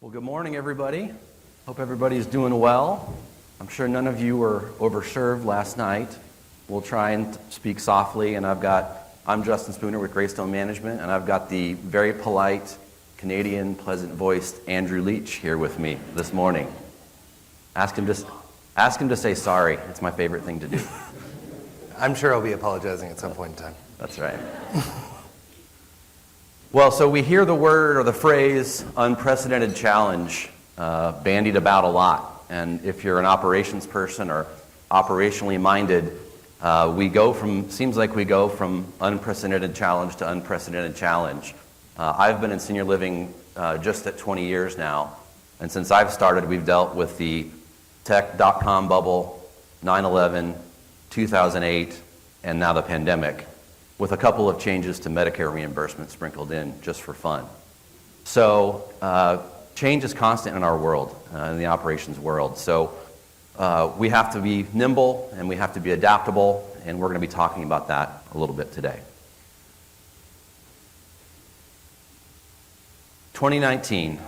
Well, good morning, everybody. Hope everybody's doing well. I'm sure none of you were overserved last night. We'll try and speak softly, and I'm Justin Spooner with Greystone Management, and I've got the very polite, Canadian, pleasant-voiced Andrew Leech here with me this morning. Ask him to say sorry. It's my favorite thing to do. I'm sure I'll be apologizing at some point in time. That's right. Well, so we hear the word or the phrase unprecedented challenge bandied about a lot. And if you're an operations person or operationally minded, seems like we go from unprecedented challenge to unprecedented challenge. I've been in senior living just at 20 years now. And since I've started, we've dealt with the tech .com bubble, 9/11, 2008, and now the pandemic, with a couple of changes to Medicare reimbursement sprinkled in just for fun. So change is constant in our world, in the operations world. So we have to be nimble and we have to be adaptable, and we're going to be talking about that a little bit today. 2019,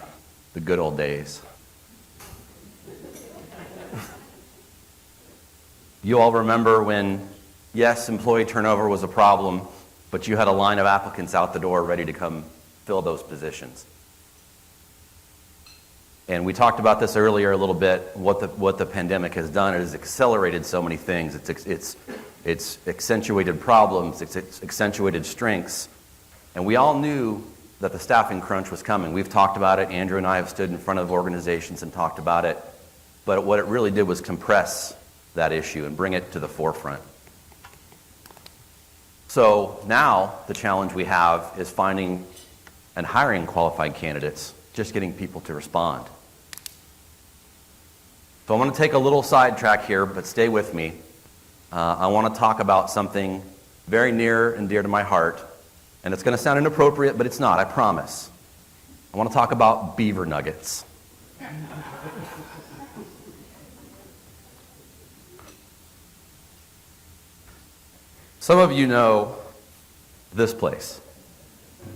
the good old days. You all remember when, yes, employee turnover was a problem, but you had a line of applicants out the door ready to come fill those positions. And we talked about this earlier a little bit. What the pandemic has done is accelerated so many things. It's accentuated problems. It's accentuated strengths. And we all knew that the staffing crunch was coming. We've talked about it. Andrew and I have stood in front of organizations and talked about it. But what it really did was compress that issue and bring it to the forefront. So now the challenge we have is finding and hiring qualified candidates, just getting people to respond. So I want to take a little sidetrack here, but stay with me. I want to talk about something very near and dear to my heart, and it's going to sound inappropriate, but it's not, I promise. I want to talk about beaver nuggets. Some of you know this place.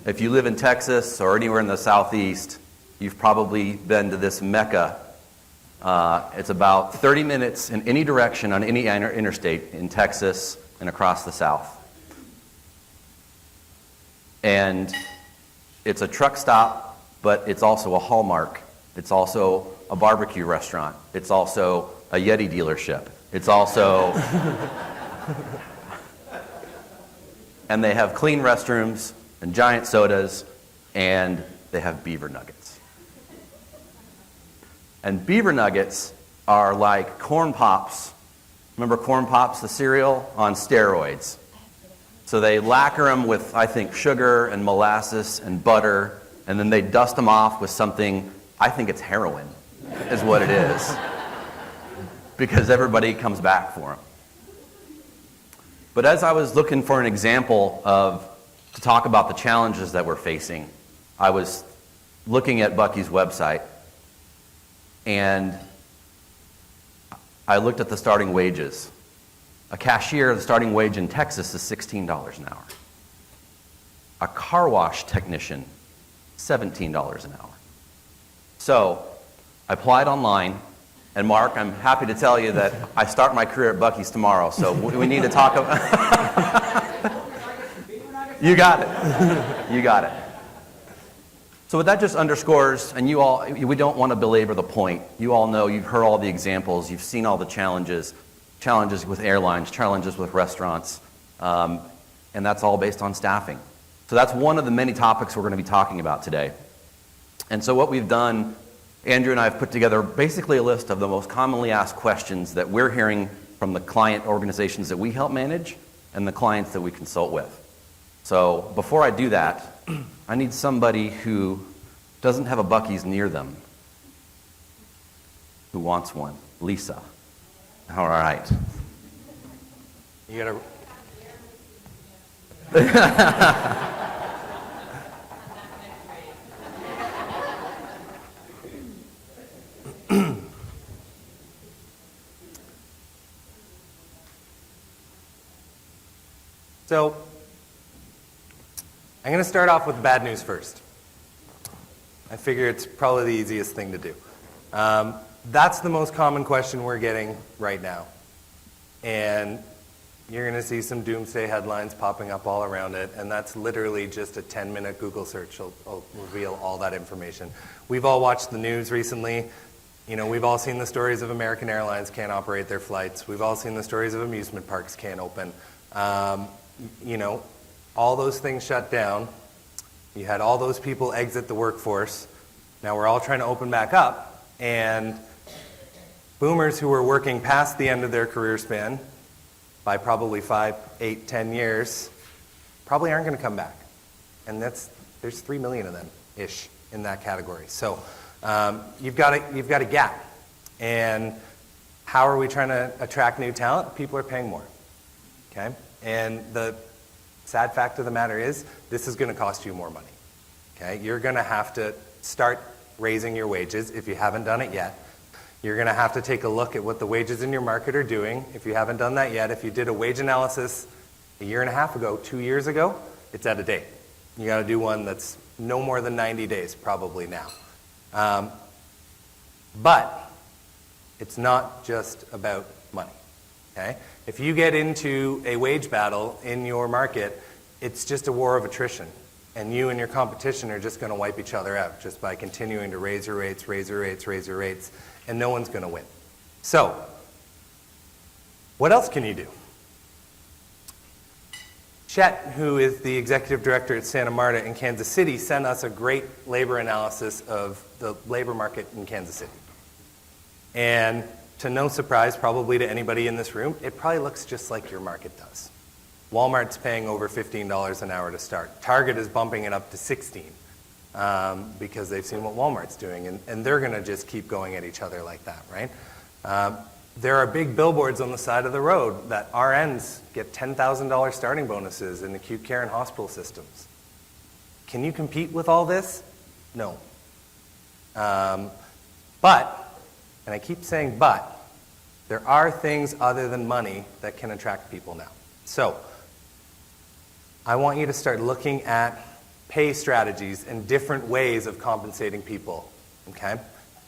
If you live in Texas or anywhere in the Southeast, you've probably been to this mecca. It's about 30 minutes in any direction on any interstate in Texas and across the South. And it's a truck stop, but it's also a Hallmark. It's also a barbecue restaurant. It's also a Yeti dealership. It's also... And they have clean restrooms and giant sodas, and they have beaver nuggets. And beaver nuggets are like Corn Pops. Remember Corn Pops, the cereal? On steroids. So they lacquer them with, I think, sugar and molasses and butter, and then they dust them off with something, I think it's heroin, is what it is. Because everybody comes back for them. But as I was looking for an example to talk about the challenges that we're facing, I was looking at Buc-ee's website, and I looked at the starting wages. A cashier, the starting wage in Texas is $16 an hour. A car wash technician, $17 an hour. So I applied online. And Mark, I'm happy to tell you that I start my career at Buc-ee's tomorrow, so we need to talk about... You got it. You got it. So what that just underscores, and we don't want to belabor the point. You all know, you've heard all the examples, you've seen all the challenges with airlines, challenges with restaurants, and that's all based on staffing. So that's one of the many topics we're going to be talking about today. And so what we've done... Andrew and I have put together basically a list of the most commonly asked questions that we're hearing from the client organizations that we help manage and the clients that we consult with. So before I do that, I need somebody who doesn't have a Buc-ee's near them, who wants one. Lisa. All right. You gotta... So, I'm going to start off with bad news first. I figure it's probably the easiest thing to do. That's the most common question we're getting right now. And you're going to see some doomsday headlines popping up all around it, and that's literally just a 10-minute Google search will reveal all that information. We've all watched the news recently. You know, we've all seen the stories of American Airlines can't operate their flights. We've all seen the stories of amusement parks can't open. You know, all those things shut down. You had all those people exit the workforce. Now we're all trying to open back up, and boomers who are working past the end of their career span by probably 5, 8, 10 years probably aren't going to come back. And there's 3 million of them-ish in that category. So you've got a gap. And how are we trying to attract new talent? People are paying more. Okay? And the sad fact of the matter is, this is going to cost you more money. Okay? You're going to have to start raising your wages if you haven't done it yet. You're going to have to take a look at what the wages in your market are doing if you haven't done that yet. If you did a wage analysis a year and a half ago, 2 years ago, it's out of date. You got to do one that's no more than 90 days probably now. But it's not just about money. Okay? If you get into a wage battle in your market, it's just a war of attrition. And you and your competition are just going to wipe each other out just by continuing to raise your rates, and no one's going to win. So, what else can you do? Chet, who is the executive director at Santa Marta in Kansas City, sent us a great labor analysis of the labor market in Kansas City. And to no surprise, probably to anybody in this room, it probably looks just like your market does. Walmart's paying over $15 an hour to start. Target is bumping it up to $16 because they've seen what Walmart's doing, and they're going to just keep going at each other like that, right? There are big billboards on the side of the road that RNs get $10,000 starting bonuses in acute care and hospital systems. Can you compete with all this? No. But, and I keep saying but, there are things other than money that can attract people now. So, I want you to start looking at pay strategies and different ways of compensating people, okay?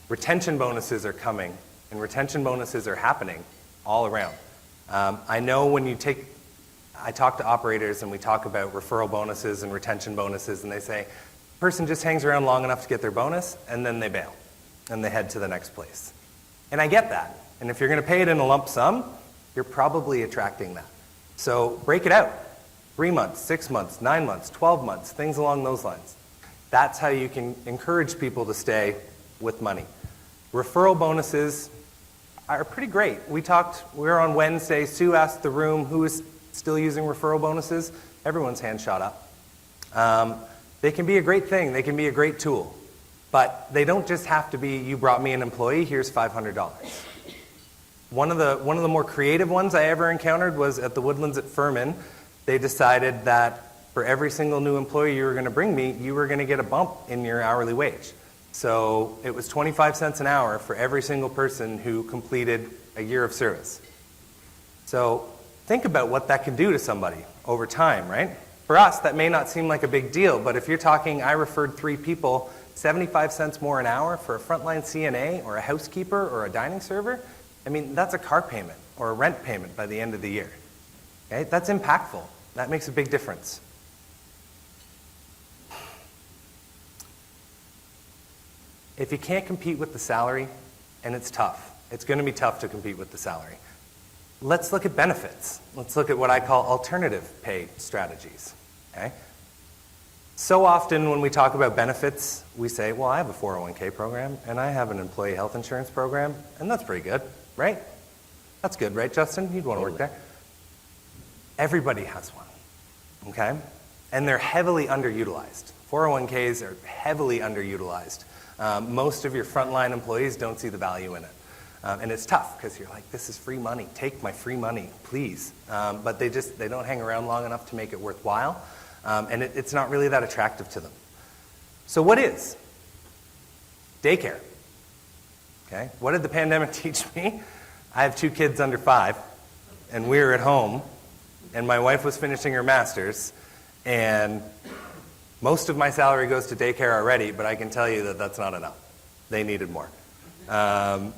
Retention bonuses are coming, and retention bonuses are happening all around. I know when I talk to operators and we talk about referral bonuses and retention bonuses, and they say, person just hangs around long enough to get their bonus, and then they bail, and they head to the next place. And I get that. And if you're going to pay it in a lump sum, you're probably attracting that. So break it out. 3 months, 6 months, 9 months, 12 months, things along those lines. That's how you can encourage people to stay with money. Referral bonuses are pretty great. We were on Wednesday, Sue asked the room who is still using referral bonuses. Everyone's hand shot up. They can be a great thing. They can be a great tool. But they don't just have to be, you brought me an employee, here's $500. One of the more creative ones I ever encountered was at the Woodlands at Furman. They decided that for every single new employee you were going to bring me, you were going to get a bump in your hourly wage. So it was 25 cents an hour for every single person who completed a year of service. So think about what that could do to somebody over time, right? For us, that may not seem like a big deal, but if you're talking, I referred 3 people, 75 cents more an hour for a frontline CNA or a housekeeper or a dining server, I mean, that's a car payment or a rent payment by the end of the year. Okay? That's impactful. That makes a big difference. If you can't compete with the salary, and it's tough, it's going to be tough to compete with the salary, let's look at benefits. Let's look at what I call alternative pay strategies. Okay? So often when we talk about benefits, we say, well, I have a 401k program, and I have an employee health insurance program, and that's pretty good, right? That's good, right, Justin? You'd want to work there. Everybody has one, okay? And they're heavily underutilized. 401ks are heavily underutilized. Most of your frontline employees don't see the value in it. And it's tough because you're like, this is free money. Take my free money, please. But they don't hang around long enough to make it worthwhile. And it's not really that attractive to them. So what is? Daycare. Okay? What did the pandemic teach me? I have 2 kids under 5, and we were at home, and my wife was finishing her master's, and Most of my salary goes to daycare already, but I can tell you that that's not enough. They needed more. I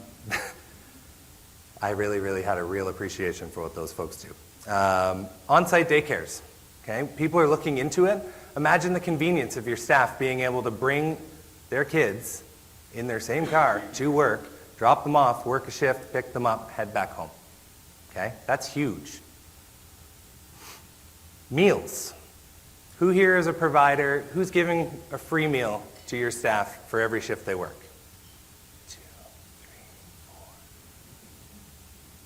really, really had a real appreciation for what those folks do. On-site daycares, okay? People are looking into it. Imagine the convenience of your staff being able to bring their kids in their same car to work, drop them off, work a shift, pick them up, head back home, okay? That's huge. Meals. Who here is a provider? Who's giving a free meal to your staff for every shift they work? 2, 3, 4.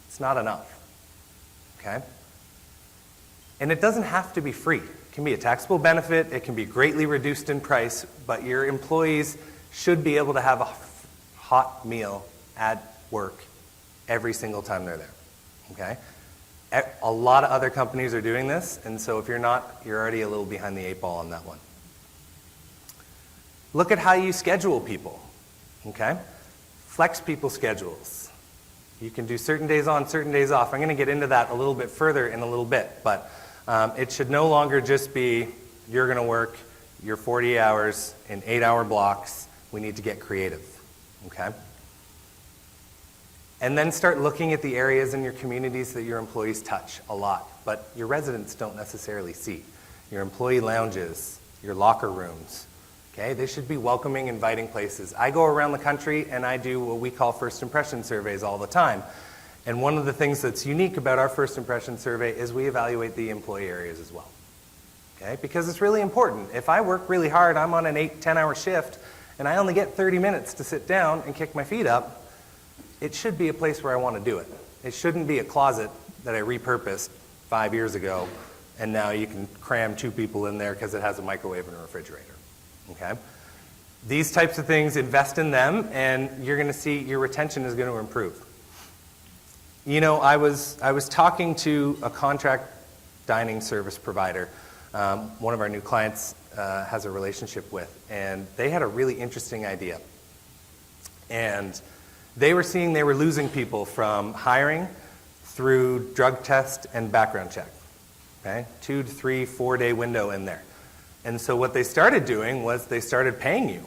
It's not enough, okay? And it doesn't have to be free. It can be a taxable benefit. It can be greatly reduced in price, but your employees should be able to have a hot meal at work every single time they're there, okay? A lot of other companies are doing this, and so if you're not, you're already a little behind the 8 ball on that one. Look at how you schedule people, okay? Flex people's schedules. You can do certain days on, certain days off. I'm going to get into that a little bit further in a little bit, but it should no longer just be you're going to work your 40 hours in 8-hour blocks. We need to get creative, okay? And then start looking at the areas in your communities that your employees touch a lot, but your residents don't necessarily see. Your employee lounges, your locker rooms, okay? They should be welcoming, inviting places. I go around the country and I do what we call first impression surveys all the time. And one of the things that's unique about our first impression survey is we evaluate the employee areas as well, okay? Because it's really important. If I work really hard, I'm on an 8-10-hour shift, and I only get 30 minutes to sit down and kick my feet up, it should be a place where I want to do it. It shouldn't be a closet that I repurposed 5 years ago, and now you can cram 2 people in there because it has a microwave and a refrigerator, okay? These types of things, invest in them, and you're going to see your retention is going to improve. You know, I was talking to a contract dining service provider, one of our new clients has a relationship with, and they had a really interesting idea. And they were seeing they were losing people from hiring through drug test and background check, okay? 2 to 3, 4-day window in there. And so what they started doing was they started paying you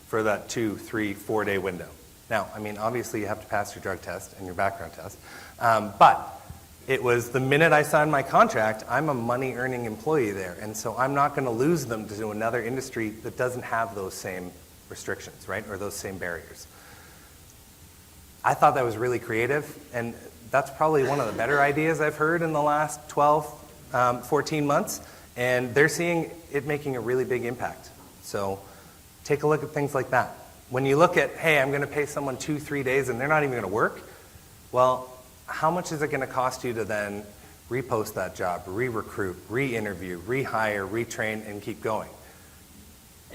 for that 2, 3, 4-day window. Now, I mean, obviously you have to pass your drug test and your background test, but it was the minute I signed my contract, I'm a money-earning employee there, and so I'm not going to lose them to another industry that doesn't have those same restrictions, right, or those same barriers. I thought that was really creative, and that's probably one of the better ideas I've heard in the last 12, 14 months, and they're seeing it making a really big impact. So take a look at things like that. When you look at, hey, I'm going to pay someone 2-3 days and they're not even going to work, well, how much is it going to cost you to then repost that job, re-recruit, re-interview, rehire, retrain, and keep going?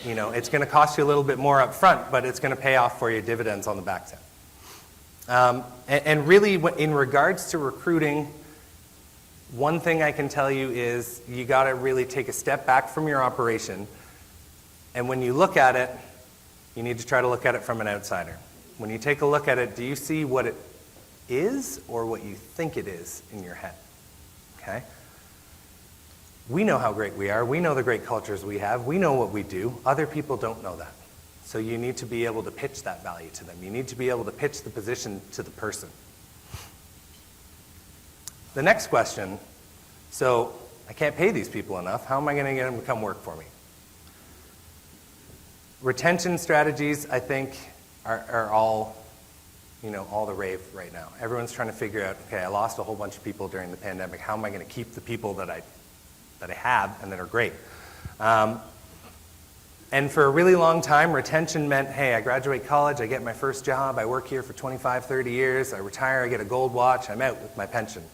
You know, it's going to cost you a little bit more up front, but it's going to pay off for you dividends on the back end. And really, in regards to recruiting, one thing I can tell you is you got to really take a step back from your operation, and when you look at it, you need to try to look at it from an outsider. When you take a look at it, do you see what it is or what you think it is in your head? Okay? We know how great we are. We know the great cultures we have. We know what we do. Other people don't know that. So you need to be able to pitch that value to them. You need to be able to pitch the position to the person. The next question, so I can't pay these people enough. How am I going to get them to come work for me? Retention strategies, I think, are all, all the rave right now. Everyone's trying to figure out, okay, I lost a whole bunch of people during the pandemic. How am I going to keep the people that I have and that are great? And for a really long time, retention meant, hey, I graduate college, I get my first job, I work here for 25, 30 years, I retire, I get a gold watch, I'm out with my pension.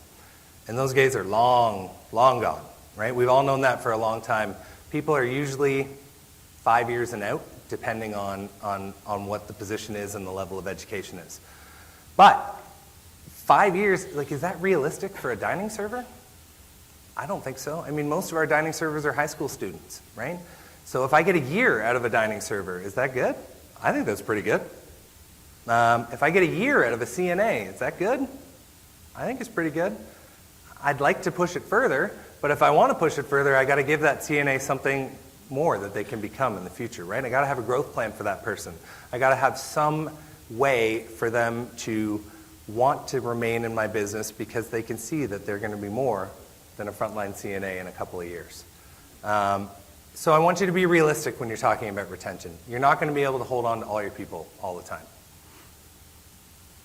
And those days are long, long gone, right? We've all known that for a long time. People are usually 5 years and out, depending on what the position is and the level of education is. But 5 years, is that realistic for a dining server? I don't think so. I mean, most of our dining servers are high school students, right? So if I get a year out of a dining server, is that good? I think that's pretty good. If I get a year out of a CNA, is that good? I think it's pretty good. I'd like to push it further, but if I want to push it further, I got to give that CNA something more that they can become in the future, right? I got to have a growth plan for that person. I got to have some way for them to want to remain in my business because they can see that they're going to be more than a frontline CNA in a couple of years. So I want you to be realistic when you're talking about retention. You're not going to be able to hold on to all your people all the time.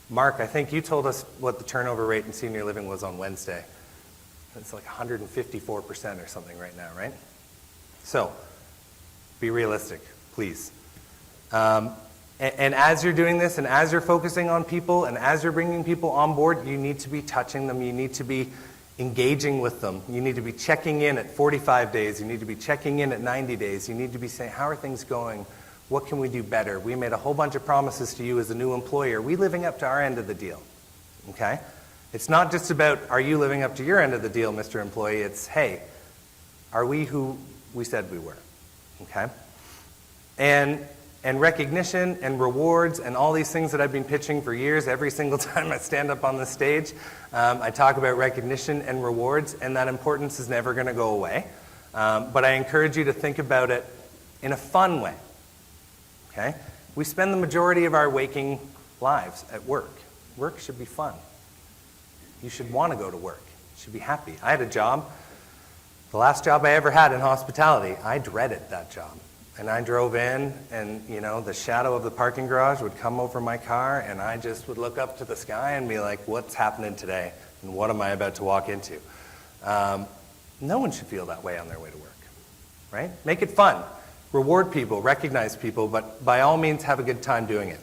Mark, I think you told us what the turnover rate in senior living was on Wednesday. It's like 154% or something right now, right? So, be realistic, please. And as you're doing this, and as you're focusing on people, and as you're bringing people on board, you need to be touching them. You need to be engaging with them. You need to be checking in at 45 days. You need to be checking in at 90 days. You need to be saying, how are things going? What can we do better? We made a whole bunch of promises to you as a new employer. Are we living up to our end of the deal? Okay? It's not just about, are you living up to your end of the deal, Mr. Employee? It's, hey, are we who we said we were? Okay? And recognition and rewards and all these things that I've been pitching for years, every single time I stand up on the stage, I talk about recognition and rewards, and that importance is never going to go away. But I encourage you to think about it in a fun way. Okay? We spend the majority of our waking lives at work. Work should be fun. You should want to go to work. You should be happy. I had a job, the last job I ever had in hospitality. I dreaded that job. And I drove in, and the shadow of the parking garage would come over my car, and I just would look up to the sky and be like, what's happening today? And what am I about to walk into? No one should feel that way on their way to work, right? Make it fun. Reward people, recognize people, but by all means have a good time doing it.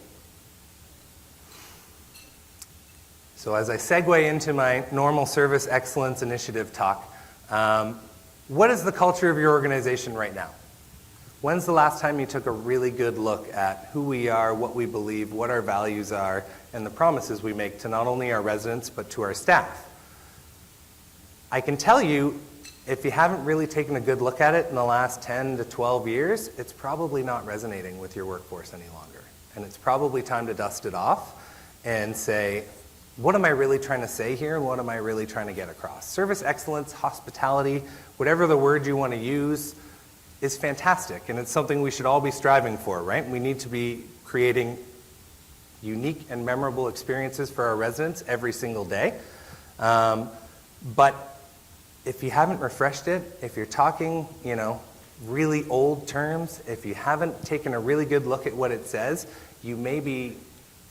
So as I segue into my normal service excellence initiative talk, what is the culture of your organization right now? When's the last time you took a really good look at who we are, what we believe, what our values are, and the promises we make to not only our residents, but to our staff? I can tell you, if you haven't really taken a good look at it in the last 10 to 12 years, it's probably not resonating with your workforce any longer. And it's probably time to dust it off and say, what am I really trying to say here, and what am I really trying to get across? Service excellence, hospitality, whatever the word you want to use, is fantastic, and it's something we should all be striving for, right? We need to be creating unique and memorable experiences for our residents every single day. But if you haven't refreshed it, if you're talking, really old terms, if you haven't taken a really good look at what it says, you may be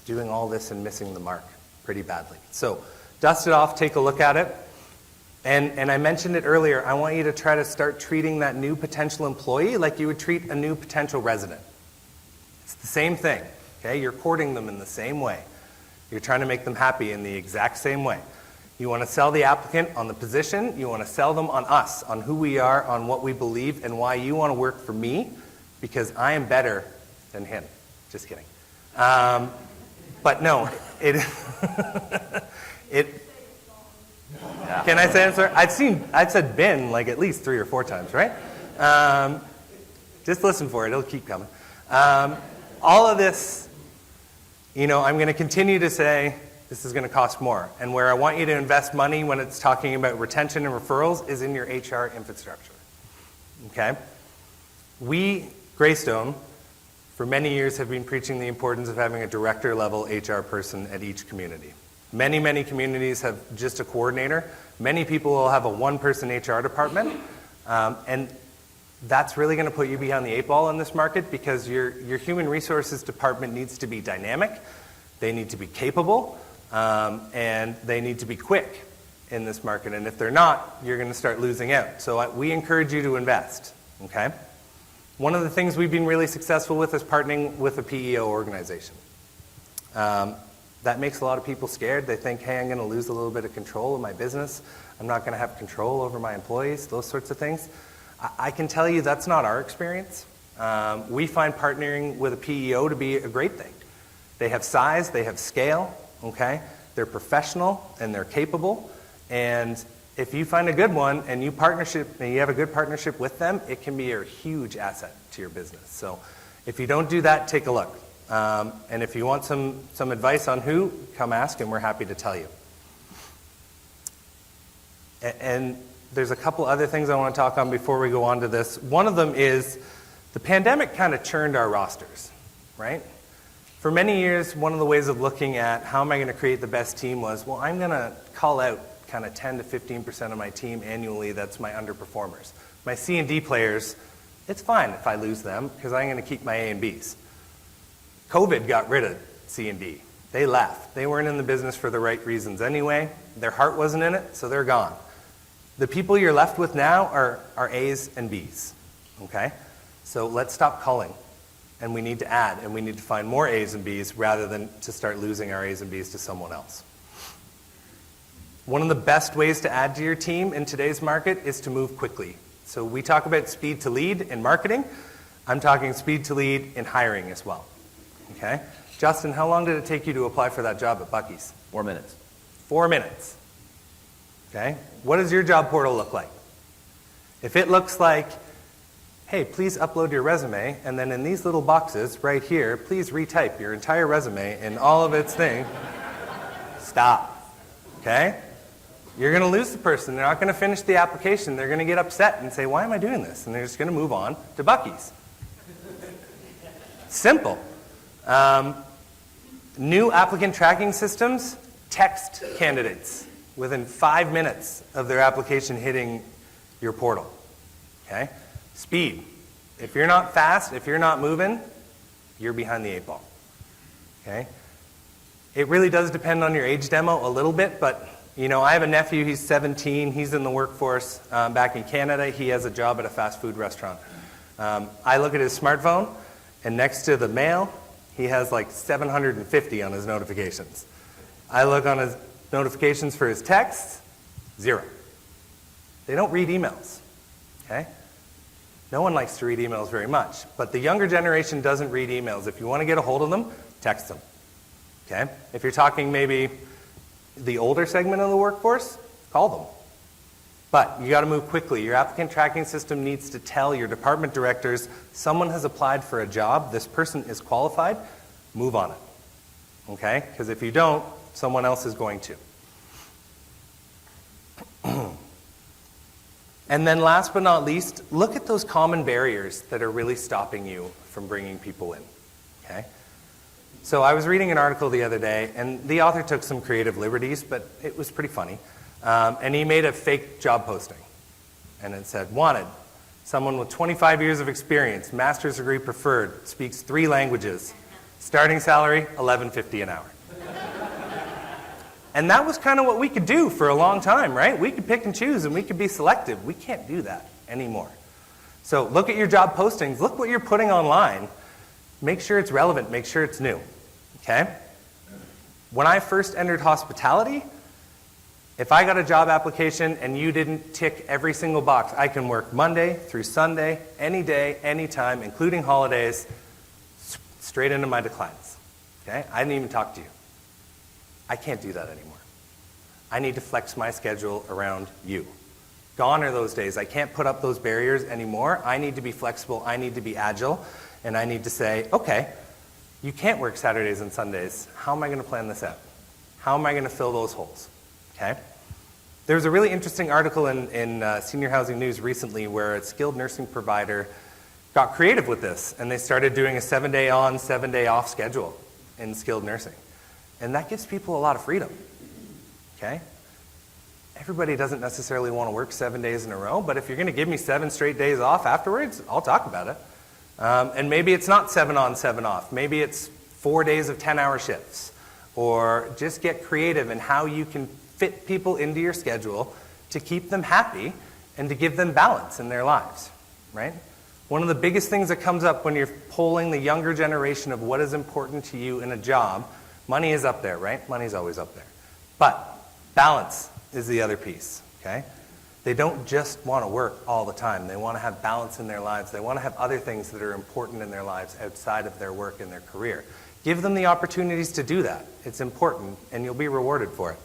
doing all this and missing the mark pretty badly. So dust it off, take a look at it. And I mentioned it earlier, I want you to try to start treating that new potential employee like you would treat a new potential resident. It's the same thing, okay? You're courting them in the same way. You're trying to make them happy in the exact same way. You want to sell the applicant on the position, you want to sell them on us, on who we are, on what we believe, and why you want to work for me, because I am better than him. Just kidding. But no, it... Yeah. Can I say I'm sorry? I've said been like at least 3 or 4 times, right? Just listen for it, it'll keep coming. All of this, I'm going to continue to say this is going to cost more. And where I want you to invest money when it's talking about retention and referrals is in your HR infrastructure. Okay? We, Greystone, for many years have been preaching the importance of having a director-level HR person at each community. Many, many communities have just a coordinator. Many people will have a one-person HR department. And that's really going to put you behind the 8 ball in this market because your human resources department needs to be dynamic, they need to be capable, and they need to be quick in this market. And if they're not, you're going to start losing out. So we encourage you to invest, okay? One of the things we've been really successful with is partnering with a PEO organization. That makes a lot of people scared. They think, hey, I'm going to lose a little bit of control of my business. I'm not going to have control over my employees, those sorts of things. I can tell you that's not our experience. We find partnering with a PEO to be a great thing. They have size, they have scale, okay? They're professional and they're capable. And if you find a good one and you have a good partnership with them, it can be a huge asset to your business. So if you don't do that, take a look. And if you want some advice on who, come ask and we're happy to tell you. And there's a couple other things I want to talk on before we go on to this. One of them is the pandemic kind of churned our rosters, right? For many years, one of the ways of looking at how am I going to create the best team was, well, I'm going to call out kind of 10 to 15% of my team annually that's my underperformers. My C and D players, it's fine if I lose them because I'm going to keep my A and Bs. COVID got rid of C and D. They left. They weren't in the business for the right reasons anyway. Their heart wasn't in it, so they're gone. The people you're left with now are A's and B's, okay? So let's stop culling, and we need to add, and we need to find more A's and B's rather than to start losing our A's and B's to someone else. One of the best ways to add to your team in today's market is to move quickly. So we talk about speed to lead in marketing. I'm talking speed to lead in hiring as well, okay? Justin, how long did it take you to apply for that job at Buc-ee's? 4 minutes. 4 minutes. Okay? What does your job portal look like? If it looks like, hey, please upload your resume, and then in these little boxes right here, please retype your entire resume in all of its thing, stop. Okay? You're going to lose the person. They're not going to finish the application. They're going to get upset and say, why am I doing this? And they're just going to move on to Buc-ee's. Simple. New applicant tracking systems text candidates within 5 minutes of their application hitting your portal. Okay? Speed. If you're not fast, if you're not moving, you're behind the 8 ball. Okay? It really does depend on your age demo a little bit, but you know, I have a nephew, he's 17, he's in the workforce back in Canada. He has a job at a fast food restaurant. I look at his smartphone, and next to the mail, he has like 750 on his notifications. I look on his notifications for his texts, 0. They don't read emails, okay? No one likes to read emails very much, but the younger generation doesn't read emails. If you want to get a hold of them, text them, okay? If you're talking maybe the older segment of the workforce, call them. But you got to move quickly. Your applicant tracking system needs to tell your department directors, someone has applied for a job, this person is qualified, move on it. Okay? Because if you don't, someone else is going to. And then last but not least, look at those common barriers that are really stopping you from bringing people in. Okay? So I was reading an article the other day, and the author took some creative liberties, but it was pretty funny. And he made a fake job posting. And it said, wanted, someone with 25 years of experience, master's degree preferred, speaks 3 languages, starting salary, $11.50 an hour. And that was kind of what we could do for a long time, right? We could pick and choose, and we could be selective. We can't do that anymore. So look at your job postings. Look what you're putting online. Make sure it's relevant. Make sure it's new. Okay? When I first entered hospitality, if I got a job application and you didn't tick every single box, I can work Monday through Sunday, any day, anytime, including holidays, straight into my declines. Okay? I didn't even talk to you. I can't do that anymore. I need to flex my schedule around you. Gone are those days. I can't put up those barriers anymore. I need to be flexible. I need to be agile. And I need to say, okay, you can't work Saturdays and Sundays. How am I going to plan this out? How am I going to fill those holes? Okay? There was a really interesting article in Senior Housing News recently where a skilled nursing provider got creative with this, and they started doing a 7-day on, 7-day off schedule in skilled nursing. And that gives people a lot of freedom. Okay? Everybody doesn't necessarily want to work 7 days in a row, but if you're going to give me 7 straight days off afterwards, I'll talk about it. And maybe it's not 7 on, 7 off. Maybe it's 4 days of 10-hour shifts. Or just get creative in how you can fit people into your schedule to keep them happy and to give them balance in their lives, right? One of the biggest things that comes up when you're polling the younger generation of what is important to you in a job, money is up there, right? Money's always up there. But balance is the other piece, okay? They don't just want to work all the time. They want to have balance in their lives. They want to have other things that are important in their lives outside of their work and their career. Give them the opportunities to do that. It's important, and you'll be rewarded for it.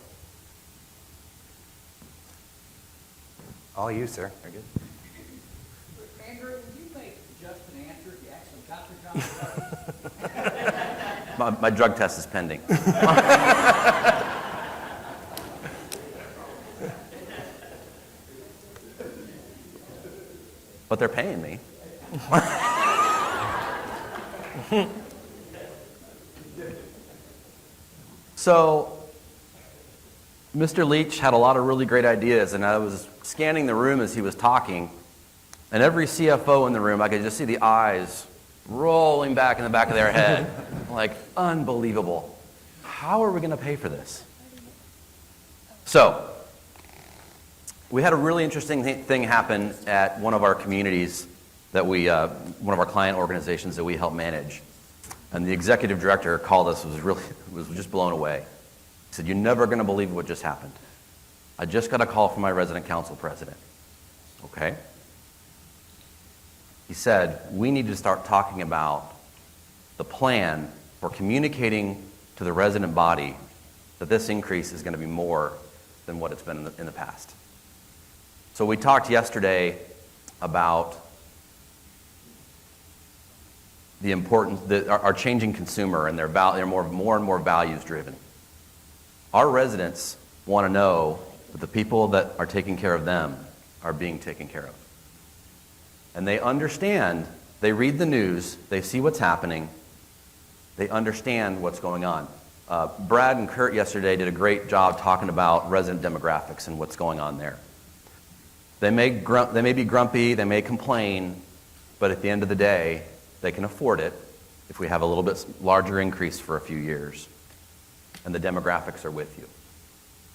All you, sir. Very good. Andrew, would you make Justin answer if you actually got the job? My drug test is pending. but they're paying me. So, Mr. Leech had a lot of really great ideas, and I was scanning the room as he was talking, and every CFO in the room, I could just see the eyes rolling back in the back of their head, like, unbelievable. How are we going to pay for this? So, we had a really interesting thing happen at one of our communities that one of our client organizations that we help manage. And the executive director called us, was just blown away. He said, "You're never going to believe what just happened. I just got a call from my resident council president." Okay. He said, "We need to start talking about the plan for communicating to the resident body that this increase is going to be more than what it's been in the past." So we talked yesterday about the importance, our changing consumer, and they're more and more values driven. Our residents want to know that the people that are taking care of them are being taken care of. And they understand, they read the news, they see what's happening, they understand what's going on. Brad and Kurt yesterday did a great job talking about resident demographics and what's going on there. They may be grumpy, they may complain, but at the end of the day, they can afford it if we have a little bit larger increase for a few years. And the demographics are with you.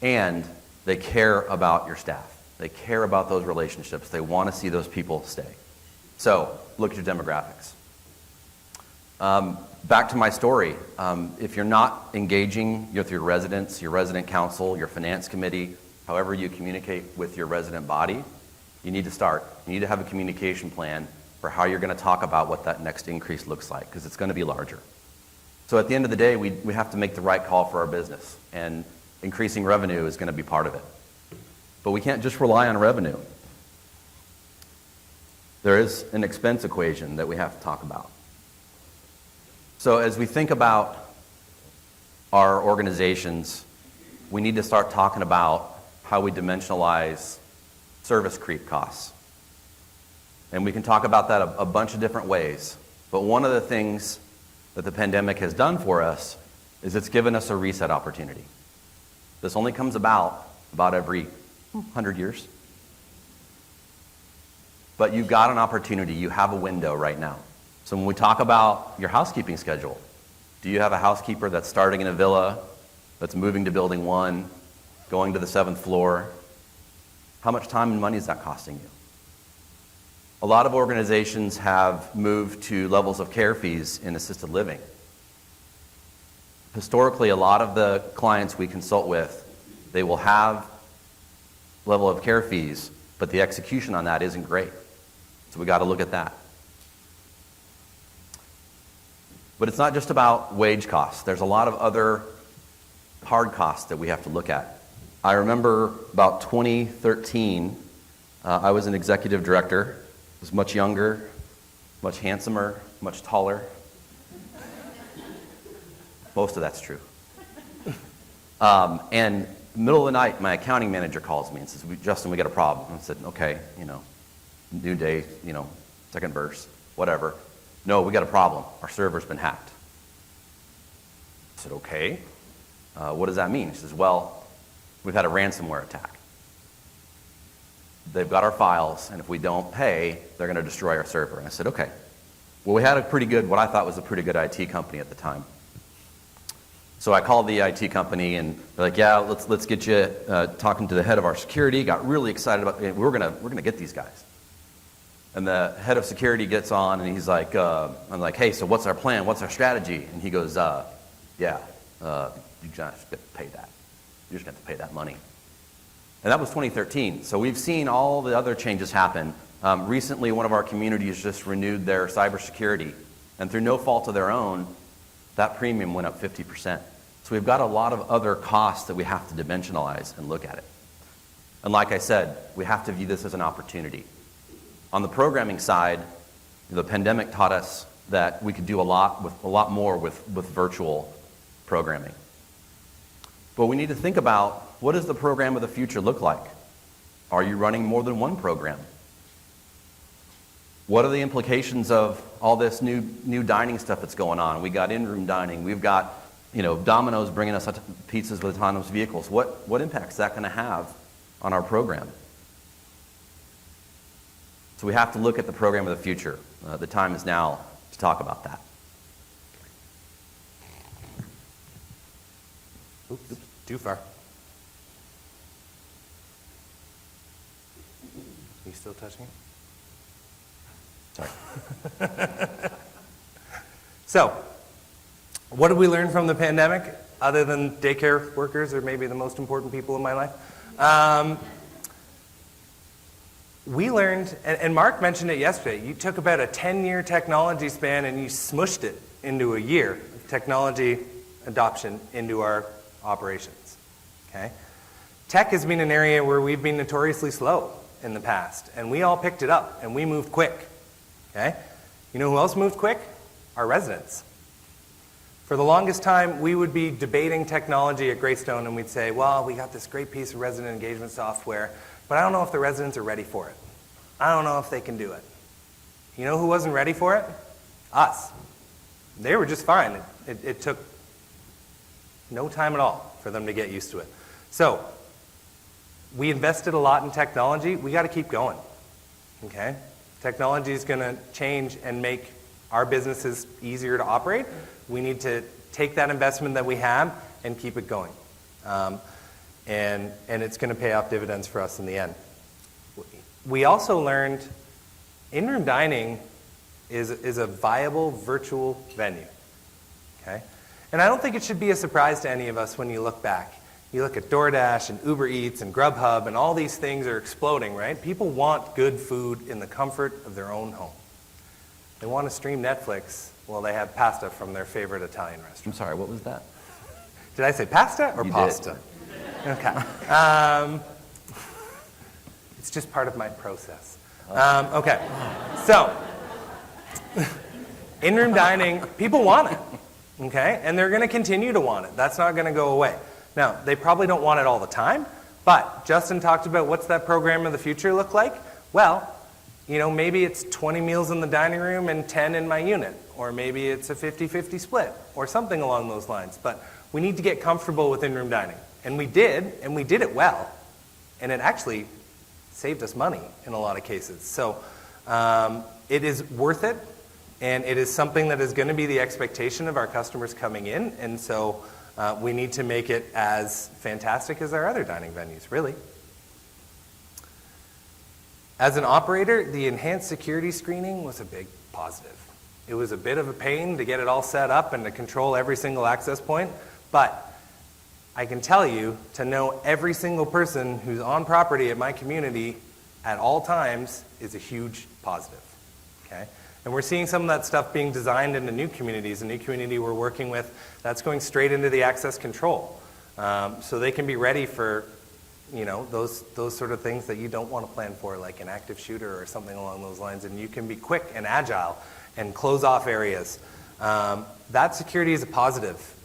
And they care about your staff. They care about those relationships. They want to see those people stay. So, look at your demographics. Back to my story. If you're not engaging with your residents, your resident council, your finance committee, however you communicate with your resident body, you need to start. You need to have a communication plan for how you're going to talk about what that next increase looks like, because it's going to be larger. So at the end of the day, we have to make the right call for our business, and increasing revenue is going to be part of it. But we can't just rely on revenue. There is an expense equation that we have to talk about. So as we think about our organizations, we need to start talking about how we dimensionalize service creep costs. And we can talk about that a bunch of different ways. But one of the things that the pandemic has done for us is it's given us a reset opportunity. This only comes about every 100 years. But you've got an opportunity. You have a window right now. So when we talk about your housekeeping schedule, do you have a housekeeper that's starting in a villa, that's moving to building 1, going to the 7th floor? How much time and money is that costing you? A lot of organizations have moved to levels of care fees in assisted living. Historically, a lot of the clients we consult with, they will have level of care fees, but the execution on that isn't great. So we got to look at that. But it's not just about wage costs. There's a lot of other hard costs that we have to look at. I remember about 2013, I was an executive director. I was much younger, much handsomer, much taller. Most of that's true. And middle of the night, my accounting manager calls me and says, "Justin, we got a problem." I said, "Okay, new day, second verse, whatever. No, we got a problem. Our server's been hacked." I said, "Okay, what does that mean?" She says, "Well, we've had a ransomware attack. They've got our files, and if we don't pay, they're going to destroy our server." And I said, "Okay." Well, we had what I thought was a pretty good IT company at the time. So I called the IT company, and they're like, "Yeah, let's get you talking to the head of our security." Got really excited about it. We're gonna get these guys. And the head of security gets on, and he's like, I'm like, "Hey, so what's our plan? What's our strategy?" And he goes, you just have to pay that. You're just going to have to pay that money." And that was 2013. So we've seen all the other changes happen. Recently, one of our communities just renewed their cybersecurity. And through no fault of their own, that premium went up 50%. So we've got a lot of other costs that we have to dimensionalize and look at it. And like I said, we have to view this as an opportunity. On the programming side, the pandemic taught us that we could do a lot more with virtual programming. But we need to think about, what does the program of the future look like? Are you running more than one program? What are the implications of all this new dining stuff that's going on? We got in-room dining. We've got, Domino's bringing us pizzas with autonomous vehicles. What impact is that going to have on our program? So we have to look at the program of the future. The time is now to talk about that. Oops, too far. You still touching it? Sorry. So, what did we learn from the pandemic, other than daycare workers are maybe the most important people in my life? We learned, and Mark mentioned it yesterday, you took about a 10-year technology span and you smushed it into a year of technology adoption into our operations. Okay? Tech has been an area where we've been notoriously slow in the past, and we all picked it up and we moved quick. Okay? You know who else moved quick? Our residents. For the longest time, we would be debating technology at Greystone and we'd say, well, we got this great piece of resident engagement software, but I don't know if the residents are ready for it. I don't know if they can do it. You know who wasn't ready for it? Us. They were just fine. It took no time at all for them to get used to it. So, we invested a lot in technology. We got to keep going. Okay? Technology is going to change and make our businesses easier to operate. We need to take that investment that we have and keep it going. And it's going to pay off dividends for us in the end. We also learned in-room dining is a viable virtual venue. Okay? And I don't think it should be a surprise to any of us when you look back. You look at DoorDash and Uber Eats and Grubhub and all these things are exploding, right? People want good food in the comfort of their own home. They want to stream Netflix while they have pasta from their favorite Italian restaurant. I'm sorry, what was that? Did I say pasta or You pasta? did. Okay. It's just part of my process. Okay. So, in-room dining, people want it. Okay? And they're going to continue to want it. That's not going to go away. Now, they probably don't want it all the time, but Justin talked about what's that program of the future look like? Well, maybe it's 20 meals in the dining room and 10 in my unit, or maybe it's a 50-50 split, or something along those lines. But we need to get comfortable with in-room dining. And we did it well. And it actually saved us money in a lot of cases. So it is worth it, and it is something that is going to be the expectation of our customers coming in, and so we need to make it as fantastic as our other dining venues, really. As an operator, the enhanced security screening was a big positive. It was a bit of a pain to get it all set up and to control every single access point, but I can tell you, to know every single person who's on property at my community at all times is a huge positive. Okay? And we're seeing some of that stuff being designed into new communities. A new community we're working with, that's going straight into the access control. So they can be ready for those sort of things that you don't want to plan for, like an active shooter or something along those lines. And you can be quick and agile and close off areas. That security is a positive.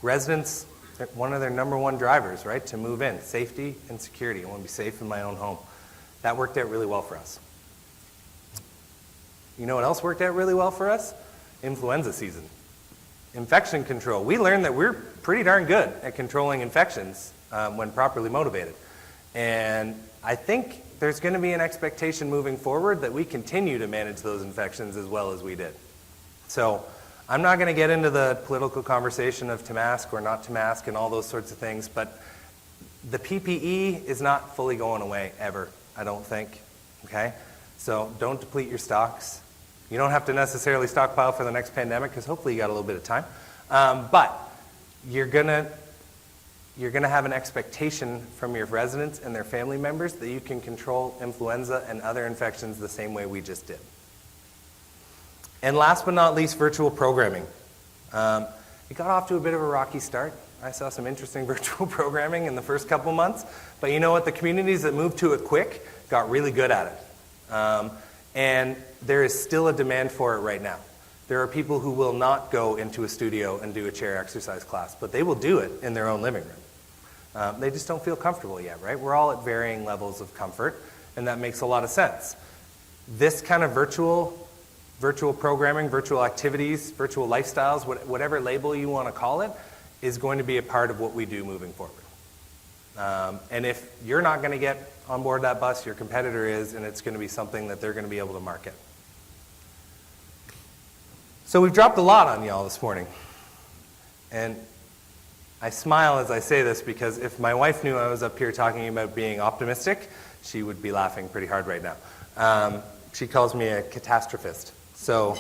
Residents, one of their number one drivers, right, to move in, safety and security. I want to be safe in my own home. That worked out really well for us. You know what else worked out really well for us? Influenza season. Infection control. We learned that we're pretty darn good at controlling infections when properly motivated. And I think there's going to be an expectation moving forward that we continue to manage those infections as well as we did. So I'm not going to get into the political conversation of to mask or not to mask and all those sorts of things, but the PPE is not fully going away ever, I don't think. Okay? So don't deplete your stocks. You don't have to necessarily stockpile for the next pandemic because hopefully you got a little bit of time. But you're gonna have an expectation from your residents and their family members that you can control influenza and other infections the same way we just did. And last but not least, virtual programming. It got off to a bit of a rocky start. I saw some interesting virtual programming in the first couple months. But you know what? The communities that moved to it quick got really good at it. And there is still a demand for it right now. There are people who will not go into a studio and do a chair exercise class, but they will do it in their own living room. They just don't feel comfortable yet, right? We're all at varying levels of comfort, and that makes a lot of sense. This kind of virtual programming, virtual activities, virtual lifestyles, whatever label you want to call it, is going to be a part of what we do moving forward. And if you're not going to get on board that bus, your competitor is, and it's going to be something that they're going to be able to market. So we've dropped a lot on y'all this morning. And I smile as I say this because if my wife knew I was up here talking about being optimistic, she would be laughing pretty hard right now. She calls me a catastrophist. So,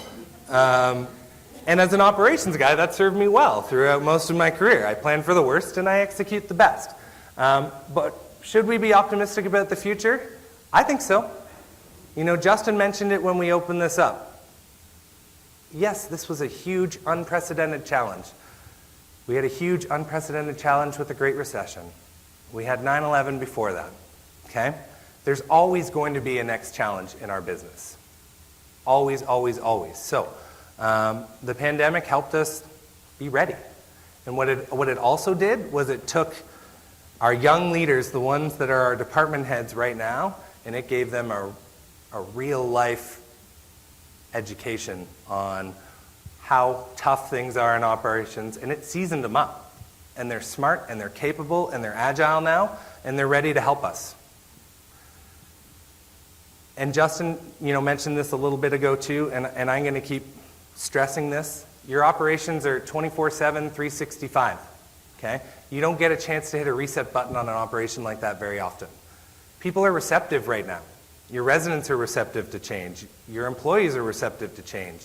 and as an operations guy, that served me well throughout most of my career. I plan for the worst and I execute the best. But should we be optimistic about the future? I think so. You know, Justin mentioned it when we opened this up. Yes, this was a huge, unprecedented challenge. We had a huge, unprecedented challenge with the Great Recession. We had 9/11 before that, okay? There's always going to be a next challenge in our business. Always, always, always. So, the pandemic helped us be ready. And what it also did was it took our young leaders, the ones that are our department heads right now, and it gave them a real-life education on how tough things are in operations, and it seasoned them up. And they're smart, and they're capable, and they're agile now, and they're ready to help us. And Justin, mentioned this a little bit ago too, and I'm going to keep stressing this. Your operations are 24/7, 365, okay? You don't get a chance to hit a reset button on an operation like that very often. People are receptive right now. Your residents are receptive to change. Your employees are receptive to change.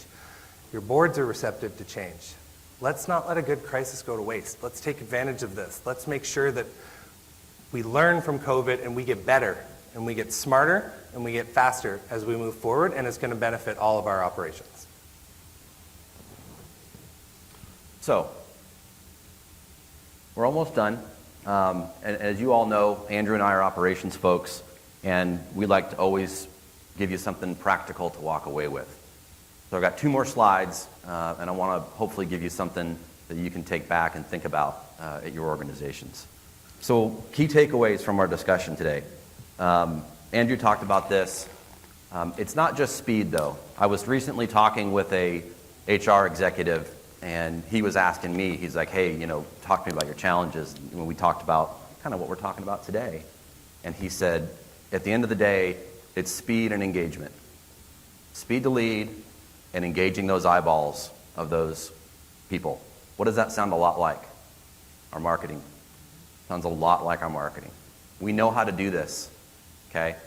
Your boards are receptive to change. Let's not let a good crisis go to waste. Let's take advantage of this. Let's make sure that we learn from COVID and we get better and we get smarter and we get faster as we move forward, and it's going to benefit all of our operations. So, we're almost done. And as you all know, Andrew and I are operations folks, and we like to always give you something practical to walk away with. So I've got 2 more slides, and I want to hopefully give you something that you can take back and think about at your organizations. So key takeaways from our discussion today. Andrew talked about this. It's not just speed, though. I was recently talking with a HR executive, and he was asking me, he's like, hey, talk to me about your challenges when we talked about kind of what we're talking about today. And he said, at the end of the day, it's speed and engagement. Speed to lead and engaging those eyeballs of those people. What does that sound a lot like? Our marketing. Sounds a lot like our marketing. We know how to do this, okay?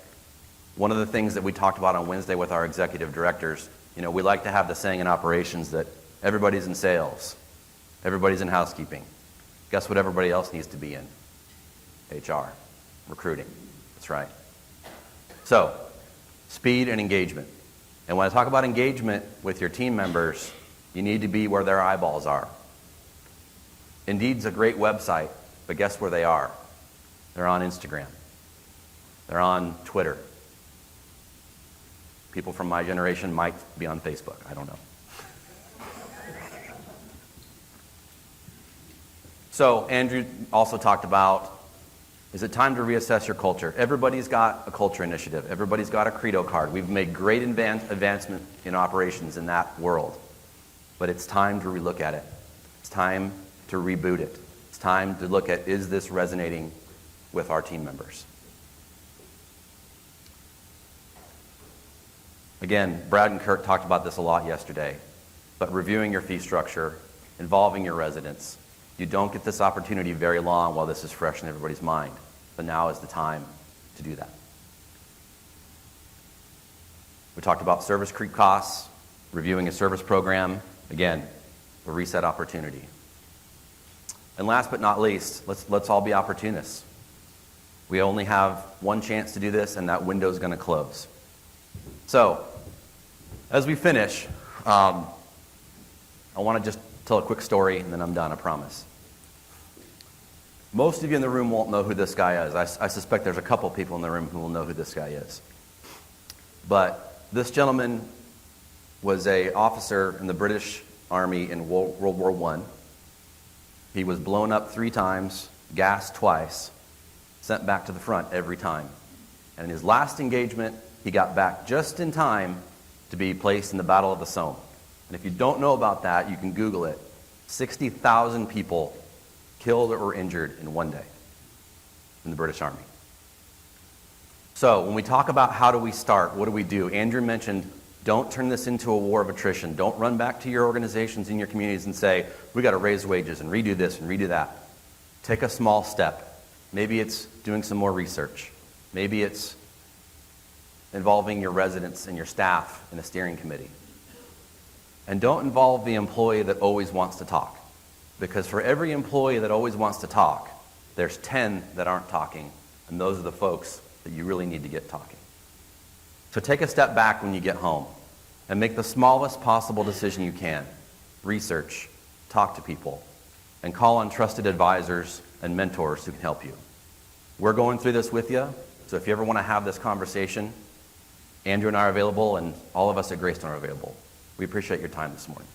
One of the things that we talked about on Wednesday with our executive directors, we like to have the saying in operations that everybody's in sales, everybody's in housekeeping. Guess what everybody else needs to be in? HR, recruiting. That's right. So, speed and engagement. And when I talk about engagement with your team members, you need to be where their eyeballs are. Indeed's a great website, but guess where they are? They're on Instagram. They're on Twitter. People from my generation might be on Facebook. I don't know. So, Andrew also talked about, is it time to reassess your culture? Everybody's got a culture initiative. Everybody's got a credo card. We've made great advancement in operations in that world. But it's time to relook at it. It's time to reboot it. It's time to look at, is this resonating with our team members? Again, Brad and Kurt talked about this a lot yesterday, but reviewing your fee structure, involving your residents. You don't get this opportunity very long while this is fresh in everybody's mind, but now is the time to do that. We talked about service creep costs, reviewing a service program. Again, a reset opportunity. And last but not least, let's all be opportunists. We only have one chance to do this, and that window is going to close. So, as we finish, I want to just tell a quick story, and then I'm done, I promise. Most of you in the room won't know who this guy is. I suspect there's a couple people in the room who will know who this guy is. But this gentleman was an officer in the British Army in World War I. He was blown up 3 times, gassed twice, sent back to the front every time. And in his last engagement he got back just in time to be placed in the Battle of the Somme. And if you don't know about that, you can Google it. 60,000 people killed or injured in one day in the British Army. So when we talk about how do we start, what do we do? Andrew mentioned, don't turn this into a war of attrition. Don't run back to your organizations and your communities and say, we got to raise wages and redo this and redo that. Take a small step. Maybe it's doing some more research. Maybe it's involving your residents and your staff in a steering committee. And don't involve the employee that always wants to talk. Because for every employee that always wants to talk, there's 10 that aren't talking, and those are the folks that you really need to get talking. So take a step back when you get home and make the smallest possible decision you can. Research, talk to people, and call on trusted advisors and mentors who can help you. We're going through this with you, so if you ever want to have this conversation, Andrew and I are available, and all of us at Greystone are available. We appreciate your time this morning.